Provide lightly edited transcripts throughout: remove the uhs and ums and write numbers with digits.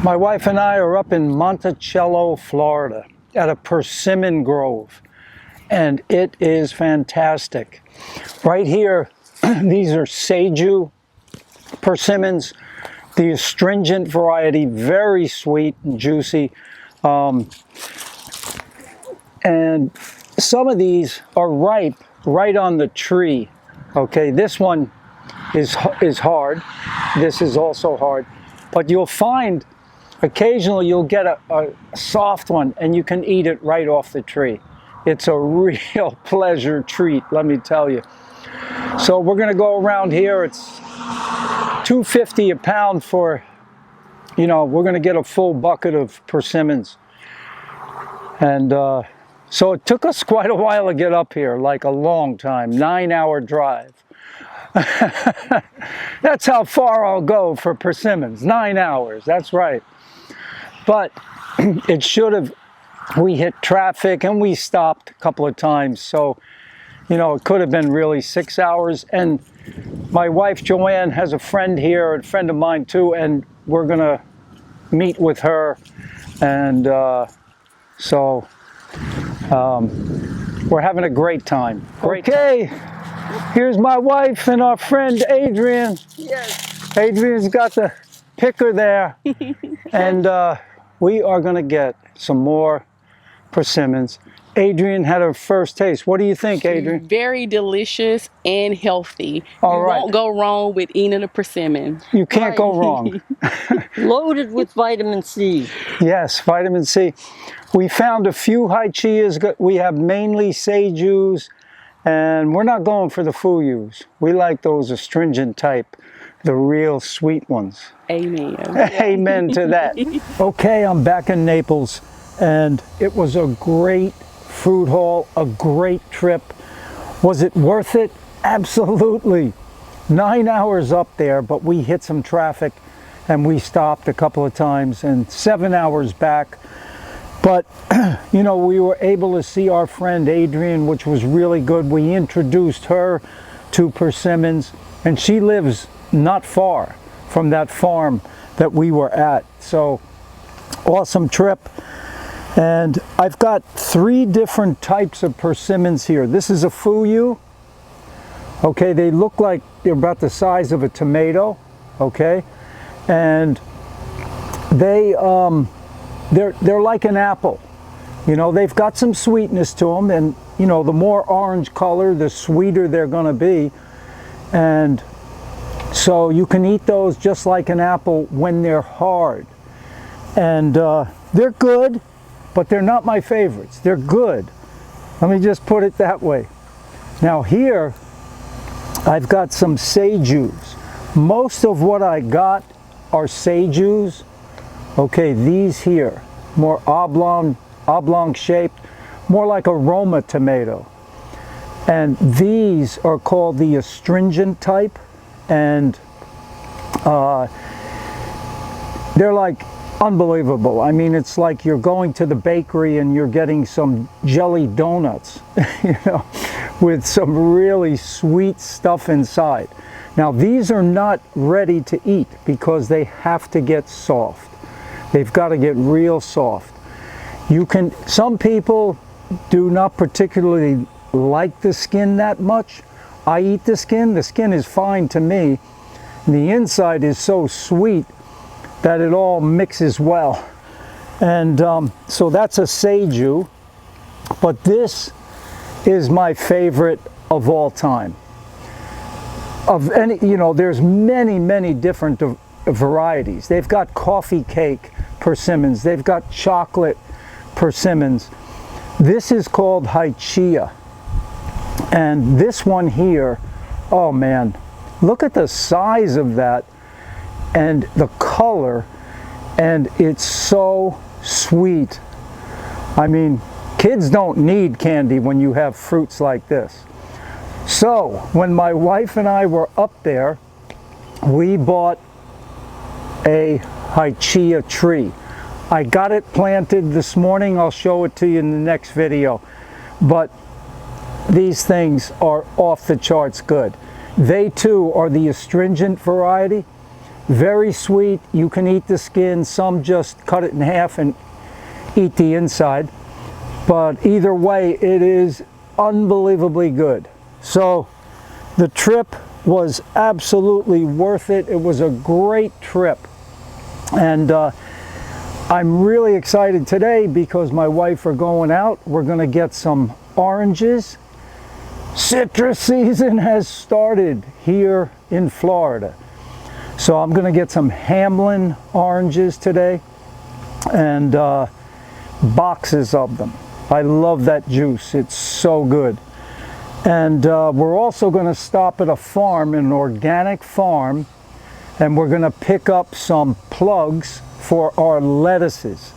My wife and I are up in Monticello, Florida at a persimmon grove, and it is fantastic. Right here, these are Seiju persimmons, the astringent variety, very sweet and juicy. And some of these are ripe right on the tree. Okay, this one is hard. This is also hard. But you'll find occasionally you'll get a soft one and you can eat it right off the tree. It's a real pleasure treat, let me tell you. So we're going to go around here. It's $2.50 a pound for, we're going to get a full bucket of persimmons. And so it took us quite a while to get up here, like a long time, 9-hour drive. That's how far I'll go for persimmons, 9 hours, that's right. But it should have, we hit traffic and we stopped a couple of times. So, it could have been really 6 hours. And my wife, Joanne, has a friend here, a friend of mine too, and we're gonna meet with her. And so we're having a great time. Okay, here's my wife and our friend Adrian. Yes. Adrian's got the picker there. And we are going to get some more persimmons. Adrian had her first taste. What do you think, Adrian? Very delicious and healthy. All right. You won't go wrong with eating a persimmon. You can't go wrong. Loaded with vitamin C. Yes, vitamin C. We found a few haichias. We have mainly Seijus, and we're not going for the fuyus. We like those astringent type, the real sweet ones. Amen. Amen to that. Okay, I'm back in Naples, and it was a great fruit haul, a great trip. Was it worth it? Absolutely. 9 hours up there, but we hit some traffic and we stopped a couple of times, and 7 hours back. But, we were able to see our friend Adrian, which was really good. We introduced her to persimmons, and she lives not far from that farm that we were at. So, awesome trip. And I've got 3 different types of persimmons here. This is a fuyu. Okay, they look like they're about the size of a tomato. Okay, and they're like an apple. They've got some sweetness to them, and the more orange color, the sweeter they're going to be. And so you can eat those just like an apple when they're hard. And they're good, but they're not my favorites. They're good. Let me just put it that way. Now here, I've got some Seijus. Most of what I got are Seijus. Okay, these here, more oblong shaped, more like a Roma tomato. And these are called the astringent type. And they're like unbelievable. I mean, it's like you're going to the bakery and you're getting some jelly donuts, with some really sweet stuff inside. Now, these are not ready to eat because they have to get soft. They've got to get real soft. Some people do not particularly like the skin that much. I eat the skin. The skin is fine to me. The inside is so sweet that it all mixes well. And so that's a Seiju, but this is my favorite of all time. There's many different varieties. They've got coffee cake persimmons. They've got chocolate persimmons. This is called haichia. And this one here, oh man, look at the size of that and the color, and it's so sweet. I mean, kids don't need candy when you have fruits like this. So, when my wife and I were up there, we bought a haichia tree. I got it planted this morning. I'll show it to you in the next video. But these things are off the charts good. They too are the astringent variety. very sweet. You can eat the skin. Some just cut it in half and eat the inside. But either way, it is unbelievably good. So the trip was absolutely worth it. It was a great trip. And I'm really excited today because my wife are going out. We're going to get some oranges. Citrus season has started here in Florida. So I'm going to get some Hamlin oranges today and boxes of them. I love that juice. It's so good. And we're also going to stop at a farm, an organic farm, and we're going to pick up some plugs for our lettuces.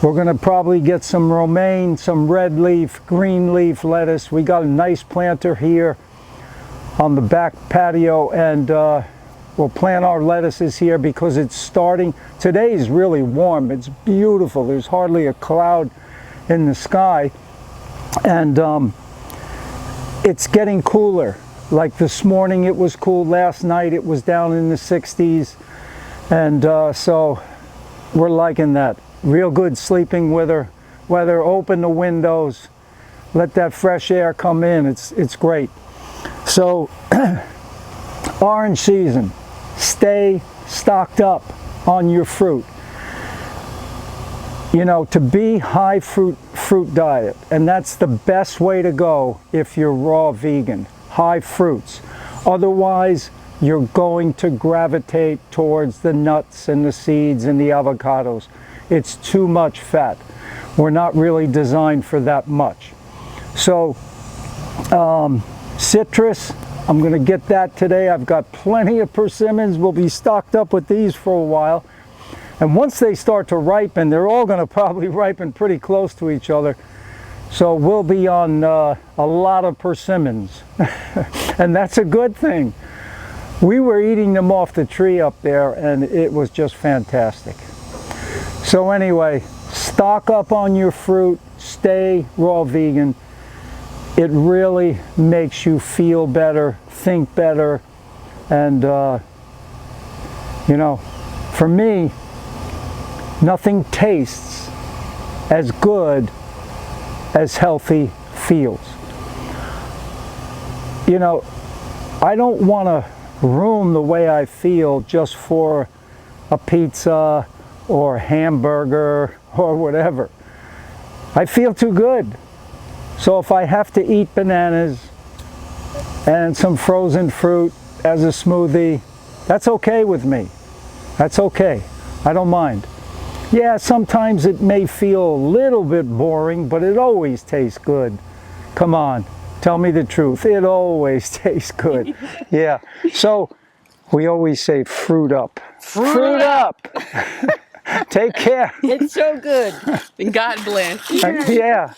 We're going to probably get some romaine, some red leaf, green leaf lettuce. We got a nice planter here on the back patio, and we'll plant our lettuces here because it's starting. Today is really warm. It's beautiful. There's hardly a cloud in the sky, and it's getting cooler. Like this morning it was cool. Last night it was down in the 60s, and so we're liking that. Real good sleeping weather. Open the windows, let that fresh air come in. It's great. So orange season. Stay stocked up on your fruit. You know, to be high fruit diet, and that's the best way to go if you're raw vegan. High fruits. Otherwise, you're going to gravitate towards the nuts and the seeds and the avocados. It's too much fat. We're not really designed for that much. So citrus, I'm going to get that today. I've got plenty of persimmons. We'll be stocked up with these for a while. And once they start to ripen, they're all going to probably ripen pretty close to each other. So we'll be on a lot of persimmons. And that's a good thing. We were eating them off the tree up there, and it was just fantastic. So anyway, stock up on your fruit, stay raw vegan. It really makes you feel better, think better, and you know, for me, nothing tastes as good as healthy feels. You know, I don't want to ruin the way I feel just for a pizza or hamburger or whatever. I feel too good. So if I have to eat bananas and some frozen fruit as a smoothie, that's okay with me. That's okay. I don't mind. Yeah, sometimes it may feel a little bit boring, but it always tastes good. Come on, tell me the truth. It always tastes good. Yeah. So we always say fruit up. Fruit up. Take care. It's so good. God bless. Yeah.